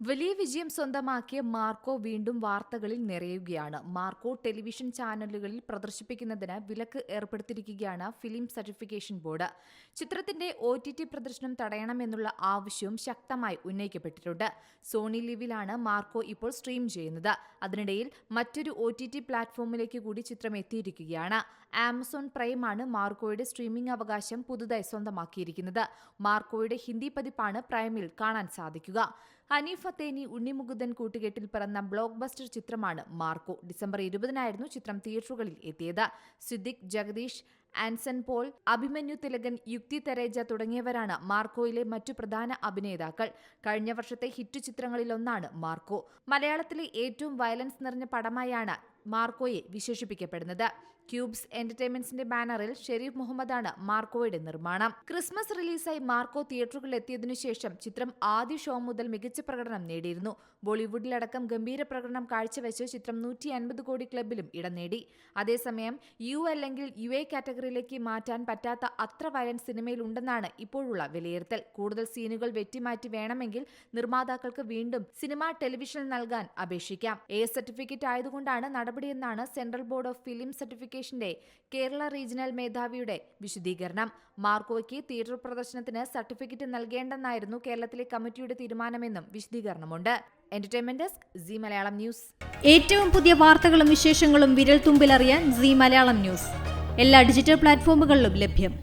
വലിയ വിജയം സ്വന്തമാക്കിയ മാർക്കോ വീണ്ടും വാർത്തകളിൽ നിറയുകയാണ്. മാർക്കോ ടെലിവിഷൻ ചാനലുകളിൽ പ്രദർശിപ്പിക്കുന്നതിന് വിലക്ക് ഏർപ്പെടുത്തിയിരിക്കുകയാണ് ഫിലിം സർട്ടിഫിക്കേഷൻ ബോർഡ്. ചിത്രത്തിന്റെ OTT പ്രദർശനം തടയണമെന്നുള്ള ആവശ്യവും ശക്തമായി ഉന്നയിക്കപ്പെട്ടിട്ടുണ്ട്. സോണി ലിവിലാണ് മാർക്കോ ഇപ്പോൾ സ്ട്രീം ചെയ്യുന്നത്. അതിനിടയിൽ മറ്റൊരു OTT പ്ലാറ്റ്ഫോമിലേക്ക് കൂടി ചിത്രം എത്തിയിരിക്കുകയാണ്. ആമസോൺ പ്രൈമാണ് മാർക്കോയുടെ സ്ട്രീമിംഗ് അവകാശം പുതുതായി സ്വന്തമാക്കിയിരിക്കുന്നത്. മാർക്കോയുടെ ഹിന്ദി പതിപ്പാണ് പ്രൈമിൽ കാണാൻ സാധിക്കുക. ഹനീഫ് അത്തേനി ഉണ്ണിമുകുന്ദൻ കൂട്ടുകെട്ടിൽ പിറന്ന ബ്ലോക്ക് ബസ്റ്റർ ചിത്രമാണ് മാർക്കോ. ഡിസംബർ 20-നായിരുന്നു ചിത്രം തിയേറ്ററുകളിൽ എത്തിയത്. സിദ്ദിഖ്, ജഗദീഷ്, ആൻസൺ പോൾ, അഭിമന്യു തിലകൻ, യുക്തി തെരേജ തുടങ്ങിയവരാണ് മാർക്കോയിലെ മറ്റു പ്രധാന അഭിനേതാക്കൾ. കഴിഞ്ഞ വർഷത്തെ ഹിറ്റ് ചിത്രങ്ങളിലൊന്നാണ് മാർക്കോ. മലയാളത്തിലെ ഏറ്റവും വയലൻസ് നിറഞ്ഞ പടമായാണ് മാർക്കോയെ വിശേഷിപ്പിക്കപ്പെടുന്നത്. ക്യൂബ്സ് എന്റർടൈൻമെന്റ്സിന്റെ ബാനറിൽ ഷെരീഫ് മുഹമ്മദാണ് മാർക്കോയുടെ നിർമ്മാണം. ക്രിസ്മസ് റിലീസായി മാർക്കോ തിയേറ്ററുകളിൽ എത്തിയതിനു ശേഷം ചിത്രം ആദ്യ ഷോ മുതൽ മികച്ച പ്രകടനം നേടിയിരുന്നു. ബോളിവുഡിലടക്കം ഗംഭീര പ്രകടനം കാഴ്ചവെച്ച് ചിത്രം 150 കോടി ക്ലബിലും ഇടം നേടി. അതേസമയം U അല്ലെങ്കിൽ UA കാറ്റഗറിയിലേക്ക് മാറ്റാൻ പറ്റാത്ത അത്ര വയലൻസ് സിനിമയിൽ ഉണ്ടെന്നാണ് ഇപ്പോഴുള്ള വിലയിരുത്തൽ. കൂടുതൽ സീനുകൾ വെട്ടിമാറ്റി വേണമെങ്കിൽ നിർമ്മാതാക്കൾക്ക് വീണ്ടും സിനിമ ടെലിവിഷനിൽ നൽകാൻ അപേക്ഷിക്കാം. A സർട്ടിഫിക്കറ്റ് ആയതുകൊണ്ടാണ് നടപടിയെന്നാണ് സെൻട്രൽ ബോർഡ് ഓഫ് ഫിലിം സർട്ടിഫിക്കേഷന്റെ കേരള റീജിയണൽ മേധാവിയുടെ വിശദീകരണം. മാർക്കോയ്ക്ക് തിയേറ്റർ പ്രദർശനത്തിന് സർട്ടിഫിക്കറ്റ് നൽകേണ്ടെന്നായിരുന്നു കേരളത്തിലെ കമ്മിറ്റിയുടെ തീരുമാനമെന്നും വിശദീകരണമുണ്ട്. Entertainment desk, Zee Malayalam news. ഏറ്റവും പുതിയ വാർത്തകളും വിശേഷങ്ങളും വിരൽ തുമ്പിലറിയാൻ സി മലയാളം ന്യൂസ് എല്ലാ ഡിജിറ്റൽ പ്ലാറ്റ്ഫോമുകളിലും ലഭ്യം.